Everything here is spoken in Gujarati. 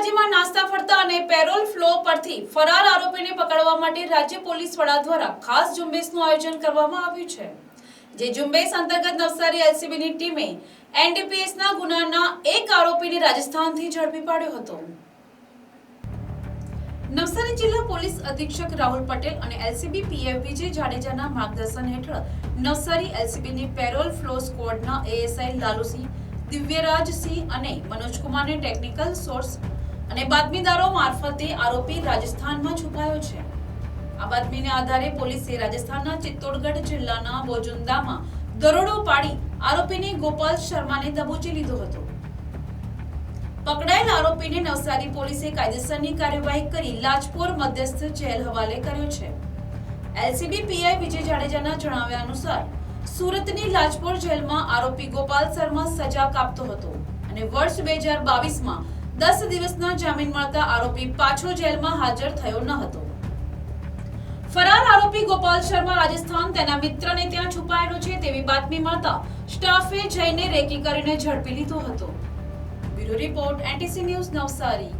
રાજ્યમાં નાસ્તા ફરતા અને પેરોલ ફ્લો પરથી ફરાર આરોપીને પકડવા માટે રાજ્ય પોલીસ વડા દ્વારા ખાસ ઝુંબેશનું આયોજન કરવામાં આવ્યું છે। જે ઝુંબેશ અંતર્ગત નવસારી એલસીબીની ટીમે એનડીપીએસના ગુનાના એક આરોપીને રાજસ્થાનથી ઝડપી પાડ્યો હતો। નવસારી જિલ્લા પોલીસ અધિક્ષક રાહુલ પટેલ અને એલસીબી પીઆઈ વિજય જાડેજાના માર્ગદર્શન હેઠળ નવસારી એલસીબીની પેરોલ ફ્લો સ્ક્વોડના એએસઆઈ લાલુસિંહ, દિવ્યરાજસિંહ અને મનોજકુમારને ટેકનિકલ સોર્સ અને બાતમીદારો મારફતે આરોપી રાજસ્થાનમાં છુપાયો છે। આ બાતમીને આધારે પોલીસે રાજસ્થાનના ચિત્તોડગઢ જિલ્લાના બોજુંદામાં દરોડો પાડી આરોપીને ગોપાલ શર્માને દબોચી લીધો હતો। પકડાયેલ આરોપીને નવસારી પોલીસે કાયદેસરની કાર્યવાહી કરી લાજપોર મધ્યસ્થ જેલ હવાલે કર્યો છે। એલસીબી પીઆઈ વિજય જાડેજાના જણાવ્યા અનુસાર સુરતની લાજપોર જેલમાં આરોપી ગોપાલ શર્મા સજા કાપતો હતો અને વર્ષ 2022માં 10 દિવસના જામીન મળતા આરોપી પાછો જેલમાં હાજર થયો ન હતો। ફરાર આરોપી ગોપાલ શર્મા રાજસ્થાન તેના મિત્રને ત્યાં છુપાયેલો છે તેવી બાતમી મળતા સ્ટાફે જઈને રેકી કરીને ઝડપી લીધો હતો। Bureau report NTC news Navsari.